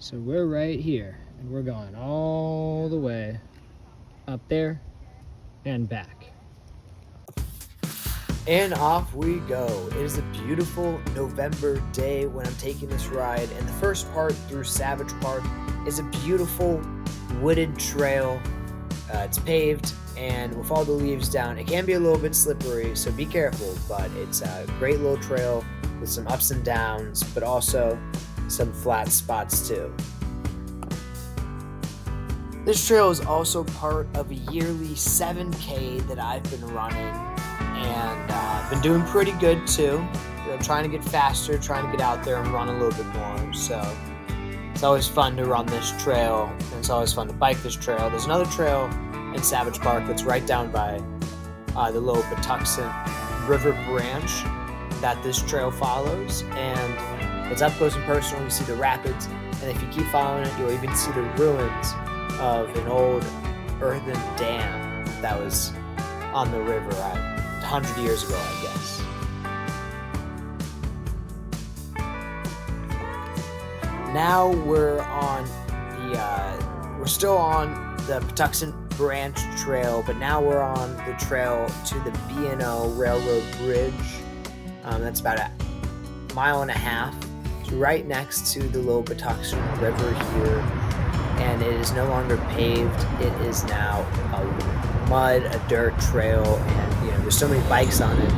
So we're right here, and we're going all the way up there and back. And off we go. It is a beautiful November day when I'm taking this ride, and the first part through Savage Park is a beautiful wooded trail. It's paved, and with all the leaves down, it can be a little bit slippery, so be careful, but it's a great little trail with some ups and downs, but also some flat spots too. This trail is also part of a yearly 7K that I've been running, and been doing pretty good too. Trying to get faster, trying to get out there and run a little bit more. So it's always fun to run this trail, and it's always fun to bike this trail. There's another trail in Savage Park that's right down by the Little Patuxent River branch that this trail follows, and it's up close and personal. You see the rapids, and if you keep following it, you'll even see the ruins of an old earthen dam that was on the river 100 years ago, I guess. Now we're still on the Patuxent Branch Trail, but now we're on the trail to the B&O Railroad Bridge. That's about a mile and a half. It's right next to the Little Patuxent River here, and it is no longer paved. It is now a dirt trail, and there's so many bikes on it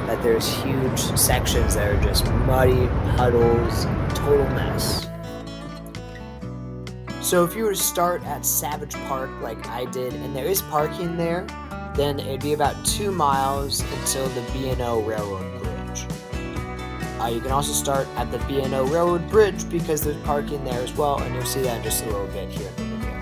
that there's huge sections that are just muddy puddles, total mess. So if you were to start at Savage Park like I did, and there is parking there, then it'd be about 2 miles until the B&O Railroad Bridge. You can also start at the B&O Railroad Bridge because there's parking there as well, and you'll see that in just a little bit here in the video.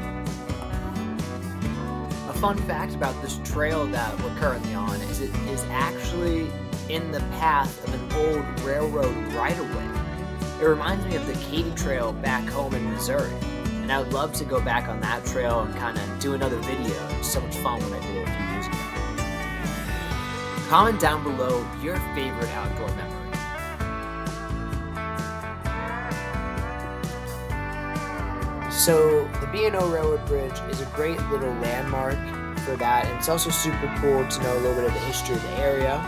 A fun fact about this trail that we're currently on is it is actually in the path of an old railroad right-of-way. It reminds me of the Katy Trail back home in Missouri, and I would love to go back on that trail and kind of do another video. It was so much fun when I did it a few years ago. Comment down below your favorite outdoor memory. So the B&O Railroad Bridge is a great little landmark for that, and it's also super cool to know a little bit of the history of the area.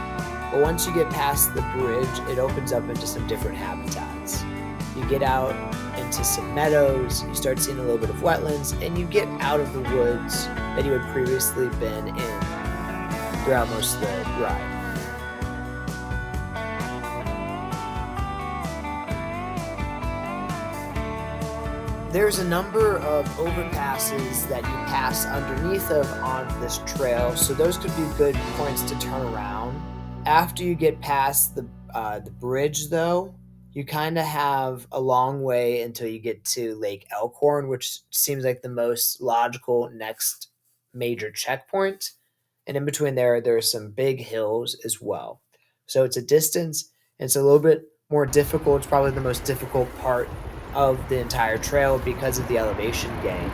But once you get past the bridge, it opens up into some different habitats. You get out into some meadows, you start seeing a little bit of wetlands, and you get out of the woods that you had previously been in throughout most of the ride. There's a number of overpasses that you pass underneath of on this trail, so those could be good points to turn around. After you get past the bridge, though, you kind of have a long way until you get to Lake Elkhorn, which seems like the most logical next major checkpoint. And in between there's some big hills as well. So it's a distance, and it's a little bit more difficult. It's probably the most difficult part of the entire trail because of the elevation gain.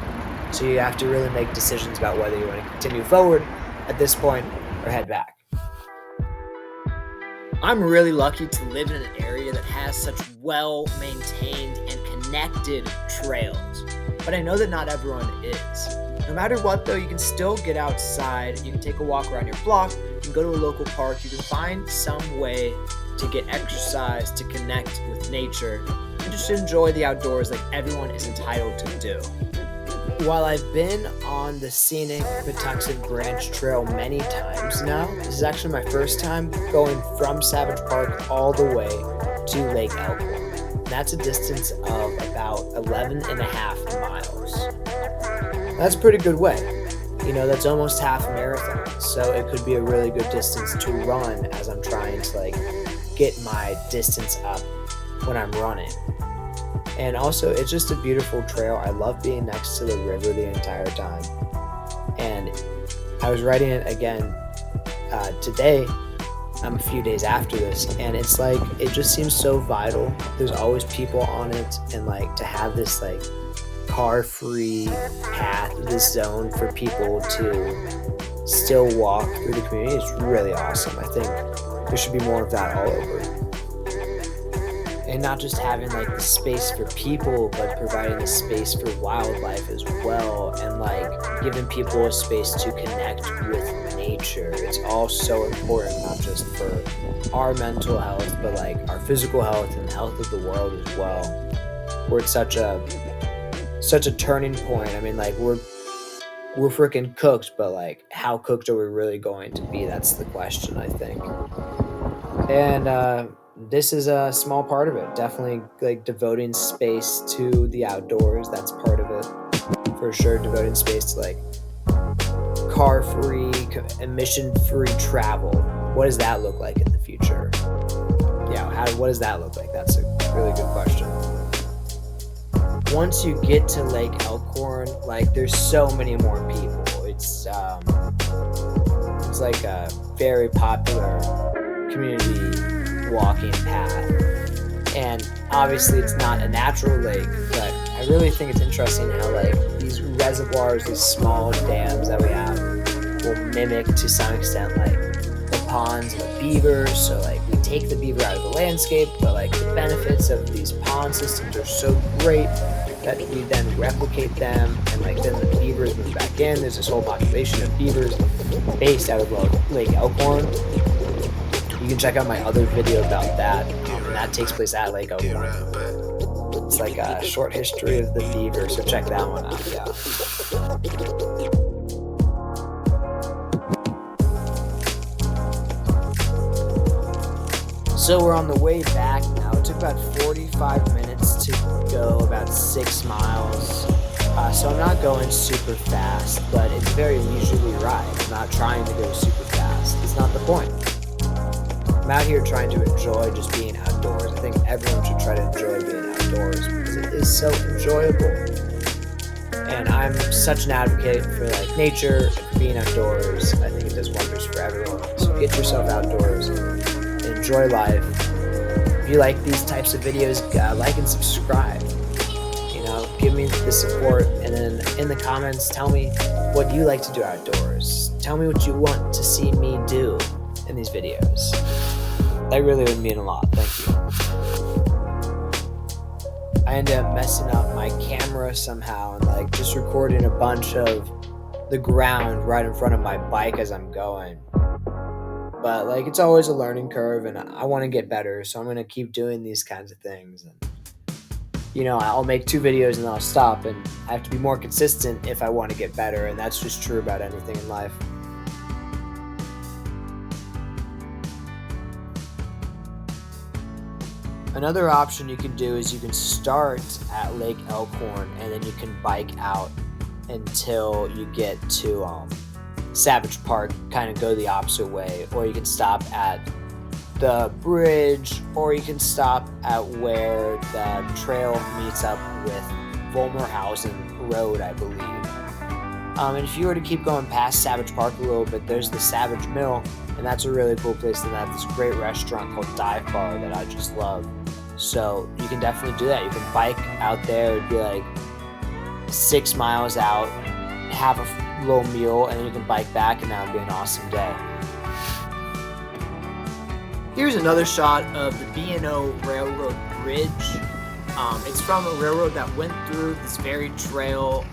So you have to really make decisions about whether you want to continue forward at this point or head back. I'm really lucky to live in an area that has such well-maintained and connected trails, but I know that not everyone is. No matter what, though, you can still get outside, you can take a walk around your block, you can go to a local park, you can find some way to get exercise, to connect with nature, and just enjoy the outdoors like everyone is entitled to do. While I've been on the scenic Patuxent Branch Trail many times now, this is actually my first time going from Savage Park all the way to Lake Elkhorn. That's a distance of about 11 and a half miles. That's a pretty good way. That's almost half a marathon, so it could be a really good distance to run as I'm trying to get my distance up when I'm running. And also, it's just a beautiful trail. I love being next to the river the entire time. And I was riding it again today, a few days after this, and it's it just seems so vital. There's always people on it, and to have this car-free path, this zone for people to still walk through the community is really awesome. I think there should be more of that all over. and not just having like the space for people, but providing the space for wildlife as well, and like giving people a space to connect with nature. It's all so important, not just for our mental health, but like our physical health and the health of the world as well. We're at such a turning point. I mean, like we're freaking cooked, but like how cooked are we really going to be? That's the question, I think. And this is a small part of it. Definitely like devoting space to the outdoors. That's part of it for sure. Devoting space to like car-free, emission-free travel. What does that look like in the future? Yeah, what does that look like? That's a really good question. Once you get to Lake Elkhorn, like there's so many more people. It's like a very popular community walking path, and obviously it's not a natural lake, but I really think it's interesting how like these reservoirs, these small dams that we have, will mimic to some extent like the ponds of the beavers. So like we take the beaver out of the landscape, but like the benefits of these pond systems are so great that we then replicate them, and like then the beavers move back in. There's this whole population of beavers based out of Lake Elkhorn. You can check out my other video about that, and that takes place at Lake Elkhorn. It's like a short history of the beaver, so check that one out, yeah. So we're on the way back now. It took about 45 minutes to go about 6 miles. So I'm not going super fast, but it's a very leisurely ride. I'm not trying to go super fast. It's not the point. I'm out here trying to enjoy just being outdoors. I think everyone should try to enjoy being outdoors because it is so enjoyable. And I'm such an advocate for like nature, for being outdoors. I think it does wonders for everyone. So get yourself outdoors, enjoy life. If you like these types of videos, like and subscribe. You know, give me the support, and then in the comments, tell me what you like to do outdoors. Tell me what you want to see me do in these videos. That really would mean a lot. Thank you. I ended up messing up my camera somehow and like just recording a bunch of the ground right in front of my bike as I'm going. But like it's always a learning curve, and I want to get better, so I'm going to keep doing these kinds of things. And you know, I'll make 2 videos and then I'll stop, and I have to be more consistent if I want to get better, and that's just true about anything in life. Another option you can do is you can start at Lake Elkhorn, and then you can bike out until you get to Savage Park, kind of go the opposite way, or you can stop at the bridge, or you can stop at where the trail meets up with Volmerhausen Road, I believe. And if you were to keep going past Savage Park a little bit, there's the Savage Mill, and that's a really cool place. And they have this great restaurant called Dive Bar that I just love. So you can definitely do that. You can bike out there. It'd be like 6 miles out, have a little meal, and then you can bike back, and that would be an awesome day. Here's another shot of the B&O Railroad Bridge. It's from a railroad that went through this very trail.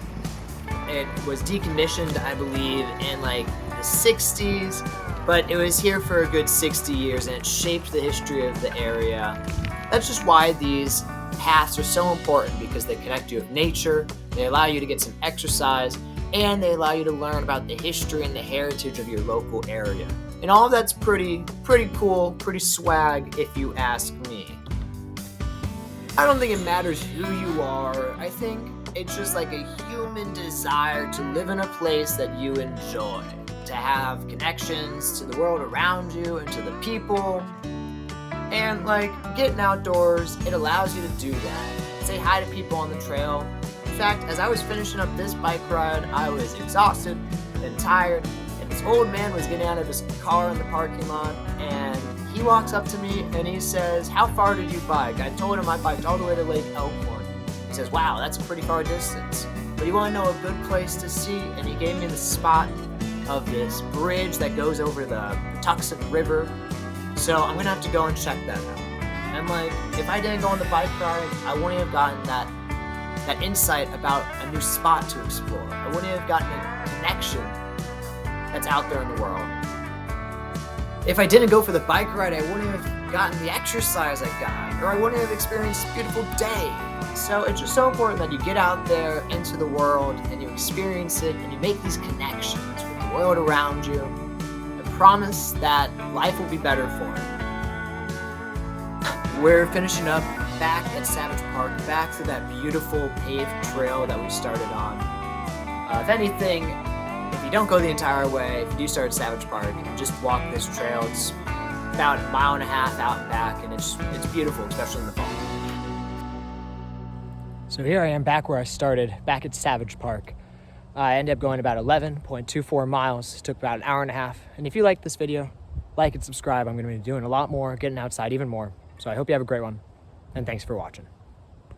It was decommissioned, I believe, in like the 60s, but it was here for a good 60 years, and it shaped the history of the area. That's just why these paths are so important, because they connect you with nature, they allow you to get some exercise, and they allow you to learn about the history and the heritage of your local area. And all of that's pretty cool, pretty swag if you ask me. I don't think it matters who you are. I think it's just like a human desire to live in a place that you enjoy, to have connections to the world around you and to the people. And like getting outdoors, it allows you to do that. Say hi to people on the trail. In fact, as I was finishing up this bike ride, I was exhausted and tired, and this old man was getting out of his car in the parking lot, and he walks up to me and he says, "How far did you bike?" I told him I biked all the way to Lake Elkhorn. He says, "Wow, that's a pretty far distance. But you want to know a good place to see?" And he gave me the spot of this bridge that goes over the Patuxent River. So I'm going to have to go and check that out. And like, if I didn't go on the bike ride, I wouldn't have gotten that insight about a new spot to explore. I wouldn't have gotten a connection that's out there in the world. If I didn't go for the bike ride, I wouldn't have gotten the exercise I got, or I wouldn't have experienced a beautiful day. So it's just so important that you get out there into the world and you experience it and you make these connections with the world around you. I promise that life will be better for it. We're finishing up back at Savage Park, back to that beautiful paved trail that we started on. If anything, if you don't go the entire way, if you do start at Savage Park and just walk this trail, it's about 1.5 miles out and back, and it's beautiful, especially in the fall. So here I am back where I started, back at Savage Park. I ended up going about 11.24 miles. It took about 1.5 hours. And if you like this video, like and subscribe. I'm going to be doing a lot more, getting outside even more. So I hope you have a great one, and thanks for watching.